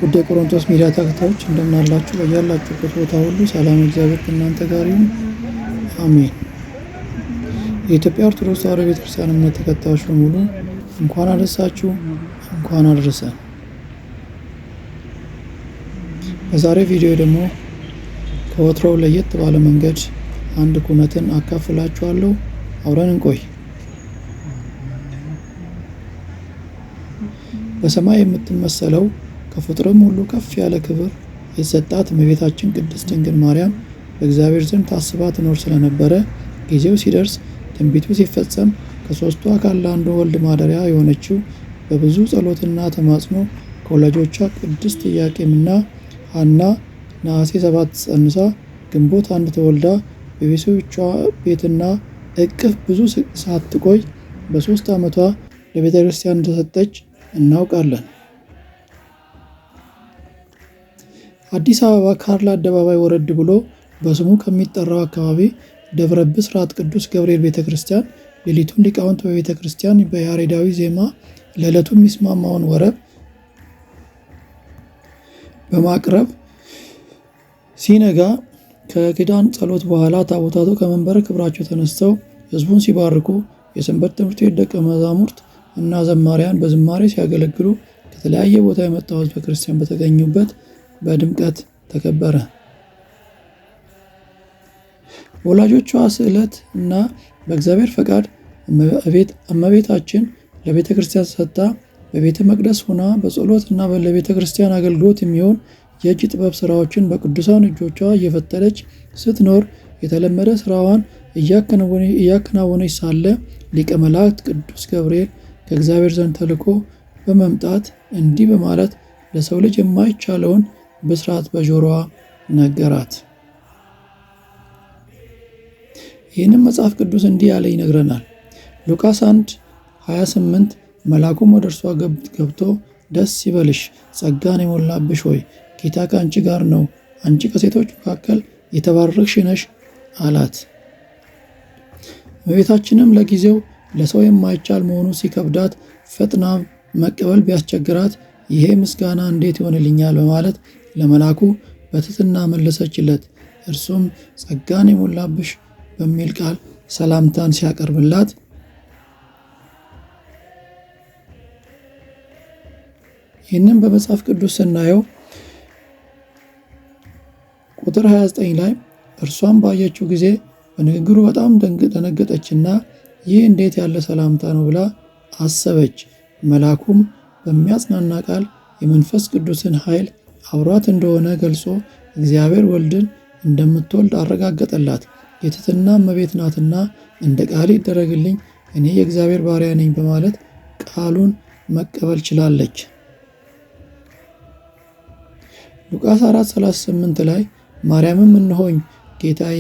ውድ የቆሮንቶስ ሚዲያ ተከታዮች እንደምን አላችሁ? በያላችሁበት ቦታ ሁሉ ሰላም እግዚአብሔር ከእናንተ ጋር ይሁን፣ አሜን። የኢትዮጵያ ኦርቶዶክስ ተዋሕዶ ቤተክርስቲያን እምነት ተከታዮች በሙሉ እንኳን አደረሳችሁ፣ እንኳን አደረሰን። በዛሬው ቪዲዮ ደግሞ ከወትሮው ለየት ባለ መንገድ አንድ ኩነትን አካፍላችኋለሁ። አብረን እንቆይ። በሰማይ የምትመሰለው ከፍጥረም ሁሉ ከፍ ያለ ክብር የተሰጣት እመቤታችን ቅድስት ድንግል ማርያም በእግዚአብሔር ዘንድ ታስባ ትኖር ስለነበረ ጊዜው ሲደርስ ትንቢቱ ሲፈጸም ከሦስቱ አካል ለአንዱ ወልድ ማደሪያ የሆነችው በብዙ ጸሎትና ተማጽኖ ከወላጆቿ ቅድስት ኢያቄምና ሐና ነሐሴ 7 ጸንሳ ግንቦት 1 ተወልዳ በቤተሰቦቿ ቤትና እቅፍ ብዙ ሳትቆይ በ3 ዓመቷ ለቤተ ክርስቲያን እንደሰጠች እናውቃለን። አዲስ አበባ ካርል አደባባይ ወረድ ብሎ በስሙ ከሚጠራው አካባቢ ደብረ ብስራት ቅዱስ ገብርኤል ቤተ ክርስቲያን ሌሊቱን ሊቃውንት በቤተ ክርስቲያን በያሬዳዊ ዜማ ለዕለቱ የሚስማማውን ወረብ በማቅረብ ሲነጋ ከኪዳን ጸሎት በኋላ ታቦታቱ ከመንበረ ክብራቸው ተነስተው ሕዝቡን ሲባርኩ የሰንበት ትምህርት ቤት ደቀ መዛሙርት እና ዘማሪያን በዝማሬ ሲያገለግሉ ከተለያየ ቦታ የመጣው ሕዝበ ክርስቲያን በተገኙበት በድምቀት ተከበረ። ወላጆቿ ስዕለት እና በእግዚአብሔር ፈቃድ እመቤታችን ለቤተ ክርስቲያን ሰጥታ በቤተ መቅደስ ሆና በጸሎት እና ለቤተ ክርስቲያን አገልግሎት የሚሆን የእጅ ጥበብ ስራዎችን በቅዱሳን እጆቿ እየፈተለች ስትኖር የተለመደ ስራዋን እያከናወነች ሳለ ሊቀ መላእክት ቅዱስ ገብርኤል ከእግዚአብሔር ዘንድ ተልኮ በመምጣት እንዲህ በማለት ለሰው ልጅ የማይቻለውን ብስራት በጆሮዋ ነገራት። ይህንም መጽሐፍ ቅዱስ እንዲህ ያለ ይነግረናል። ሉቃስ 1:28 መልአኩም ወደ እርሷ ገብቶ ደስ ይበልሽ፣ ጸጋን የሞላብሽ ሆይ ጌታ ከአንቺ ጋር ነው፣ አንቺ ከሴቶች መካከል የተባረክሽ ነሽ አላት። እመቤታችንም ለጊዜው ለሰው የማይቻል መሆኑ ሲከብዳት ፈጥና መቀበል ቢያስቸግራት ይሄ ምስጋና እንዴት ይሆንልኛል በማለት ለመልአኩ በትህትና መለሰችለት። እርሱም ጸጋን የሞላብሽ በሚል ቃል ሰላምታን ሲያቀርብላት ይህንን በመጽሐፍ ቅዱስ ስናየው ቁጥር 29 ላይ እርሷም ባየችው ጊዜ በንግግሩ በጣም ደነገጠችና ይህ እንዴት ያለ ሰላምታ ነው ብላ አሰበች። መልአኩም በሚያጽናና ቃል የመንፈስ ቅዱስን ኃይል አብሯት እንደሆነ ገልጾ እግዚአብሔር ወልድን እንደምትወልድ አረጋገጠላት። የትሕትና እመቤት ናትና እንደ ቃል ይደረግልኝ፣ እኔ የእግዚአብሔር ባሪያ ነኝ በማለት ቃሉን መቀበል ችላለች። ሉቃስ 4:38 ላይ ማርያምም እነሆኝ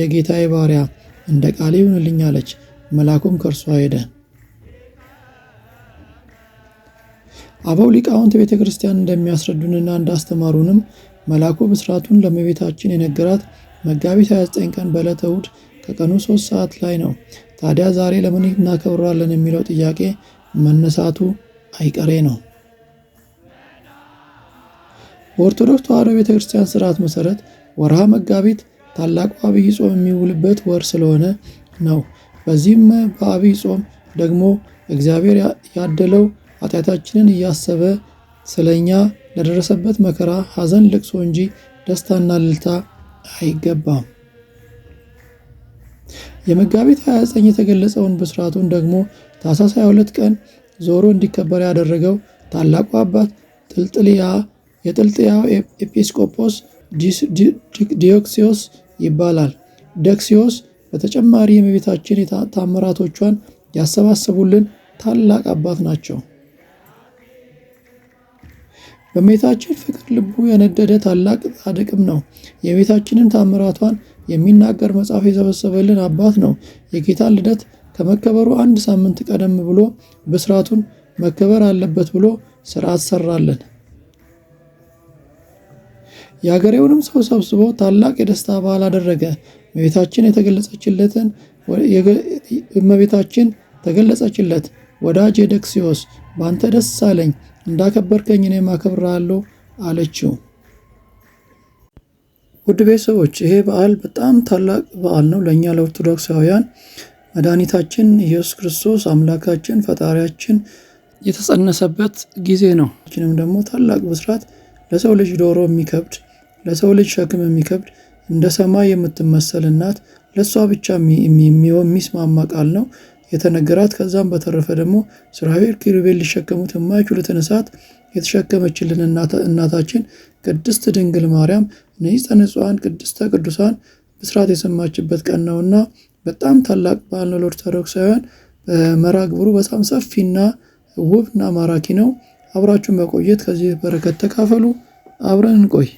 የጌታዬ ባሪያ እንደ ቃል ይሁንልኝ አለች። መልአኩም ከእርሷ ሄደ። አበው ሊቃውንት ቤተ ክርስቲያን እንደሚያስረዱንና እንዳስተማሩንም መልአኩ ብስራቱን ለእመቤታችን የነገራት መጋቢት 29 ቀን በዕለተ እሑድ ከቀኑ 3 ሰዓት ላይ ነው። ታዲያ ዛሬ ለምን እናከብራለን የሚለው ጥያቄ መነሳቱ አይቀሬ ነው። በኦርቶዶክስ ተዋሕዶ ቤተ ክርስቲያን ስርዓት መሰረት ወርሃ መጋቢት ታላቁ አብይ ጾም የሚውልበት ወር ስለሆነ ነው። በዚህም በአብይ ጾም ደግሞ እግዚአብሔር ያደለው ኃጢአታችንን እያሰበ ስለኛ ለደረሰበት መከራ ሐዘን፣ ልቅሶ እንጂ ደስታና እልልታ አይገባም። የመጋቢት 29 የተገለጸውን ብስራቱን ደግሞ ታኅሳስ 22 ቀን ዞሮ እንዲከበር ያደረገው ታላቁ አባት የጥልጥያው ኤጲስቆጶስ ዲዮክስዮስ ይባላል። ዲዮክስዮስ በተጨማሪ የእመቤታችን ታምራቶቿን ያሰባሰቡልን ታላቅ አባት ናቸው። በእመቤታችን ፍቅር ልቡ የነደደ ታላቅ ጻድቅም ነው። የእመቤታችንን ታምራቷን የሚናገር መጽሐፍ የሰበሰበልን አባት ነው። የጌታን ልደት ከመከበሩ 1 ሳምንት ቀደም ብሎ ብስራቱን መከበር አለበት ብሎ ስርዓት ሰራለን። የአገሬውንም ሰው ሰብስቦ ታላቅ የደስታ በዓል አደረገ። እመቤታችን ተገለጸችለት። ወዳጄ ደክሲዮስ በአንተ ደስ አለኝ፣ እንዳከበርከኝ እኔም አከብርሃለሁ አለችው። ውድ ቤተሰቦች ይሄ በዓል በጣም ታላቅ በዓል ነው ለእኛ ለኦርቶዶክሳውያን። መድኃኒታችን ኢየሱስ ክርስቶስ አምላካችን ፈጣሪያችን የተጸነሰበት ጊዜ ነው። ችንም ደግሞ ታላቅ ብስራት ለሰው ልጅ ዶሮ የሚከብድ ለሰው ልጅ ሸክም የሚከብድ እንደ ሰማይ የምትመሰል እናት ለእሷ ብቻ የሚስማማ ቃል ነው የተነገራት። ከዛም በተረፈ ደግሞ ሱራፌል ኪሩቤል ሊሸከሙት የማይችሉትን እሳት የተሸከመችልን እናታችን ቅድስት ድንግል ማርያም ንጽሕተ ንጹሐን ቅድስተ ቅዱሳን ብስራት የሰማችበት ቀን ነውና በጣም ታላቅ በዓል ነው ለኦርቶዶክሳውያን። መርሐ ግብሩ በጣም ሰፊና ውብና ማራኪ ነው። አብራችሁን በቆየት ከዚህ በረከት ተካፈሉ። አብረን እንቆይ።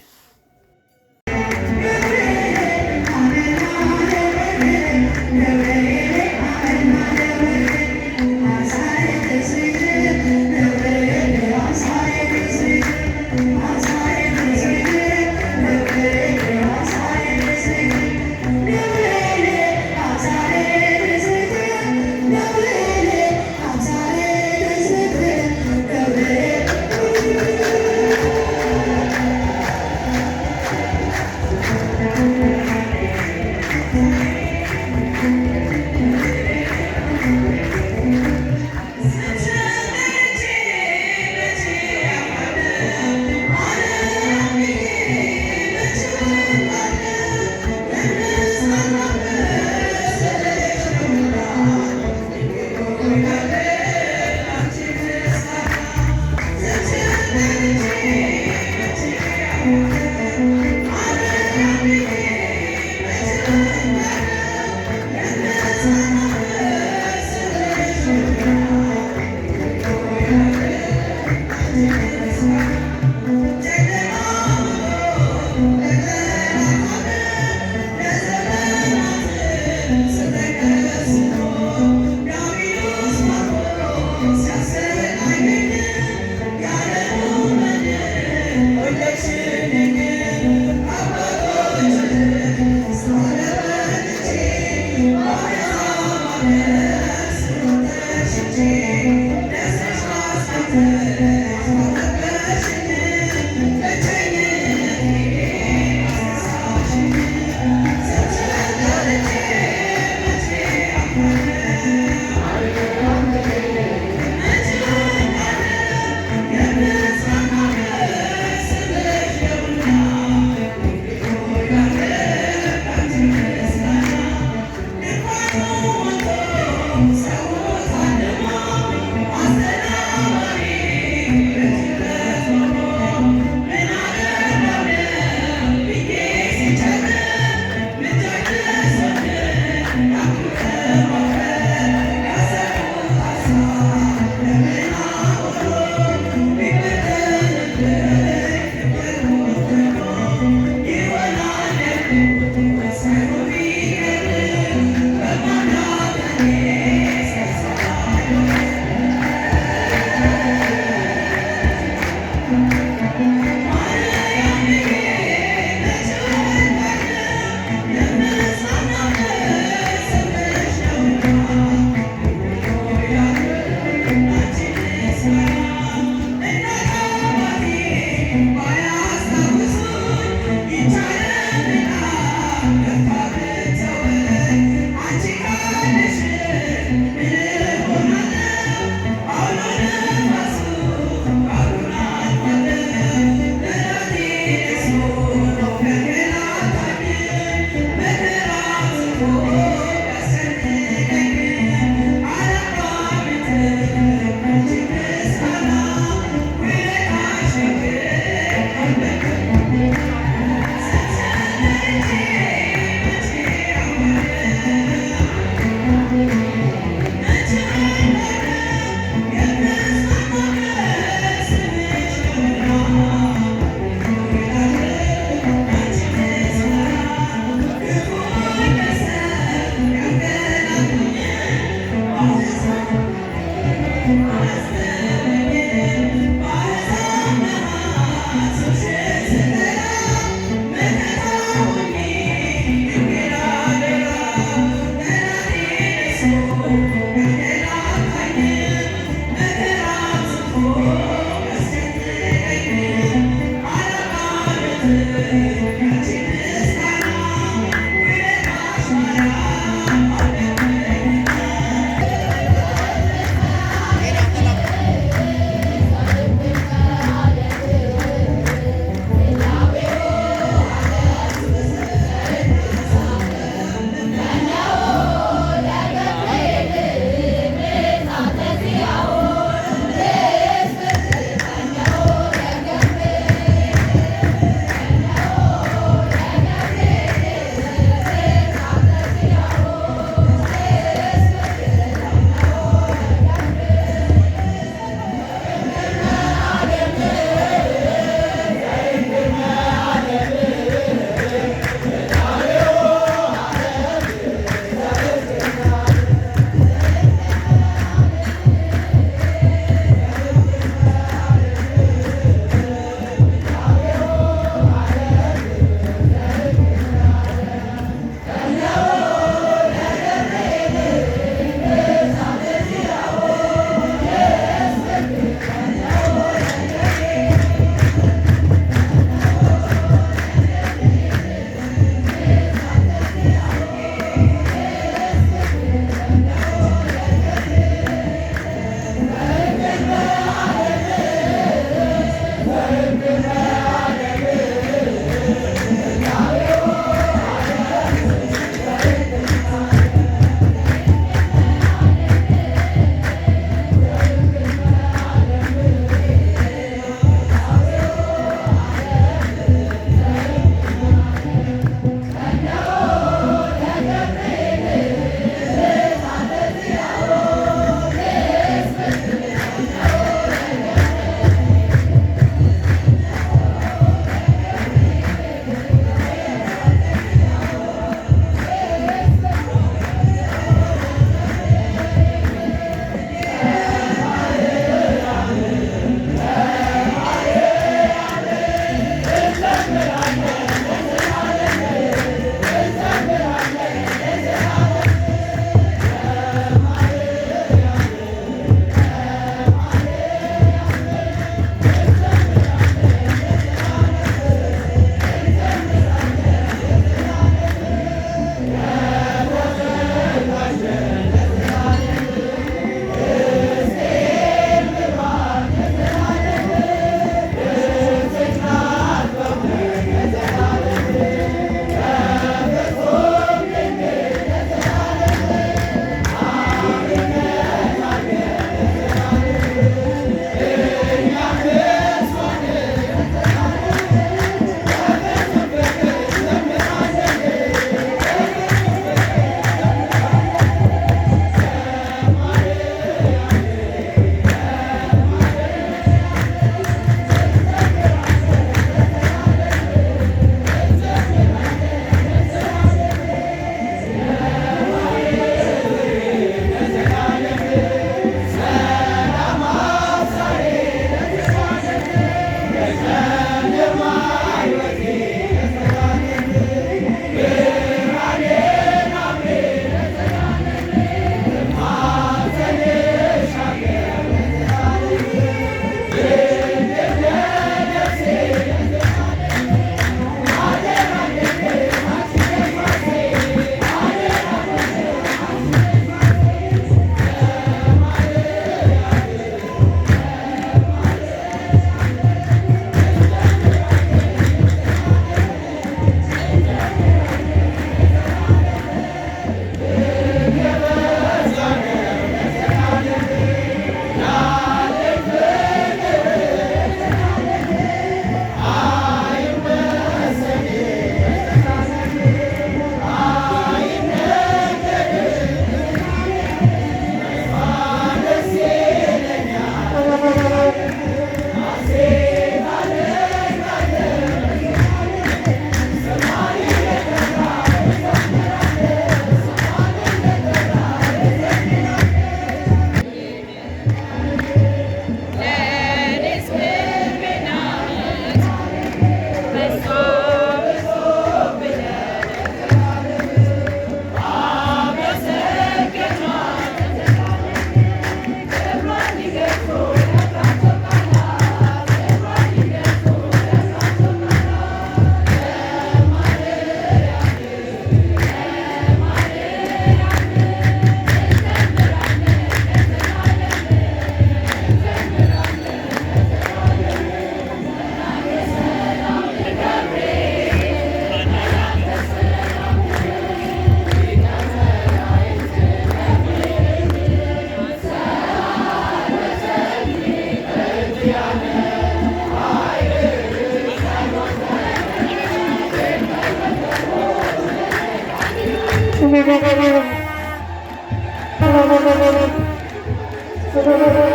Thank you.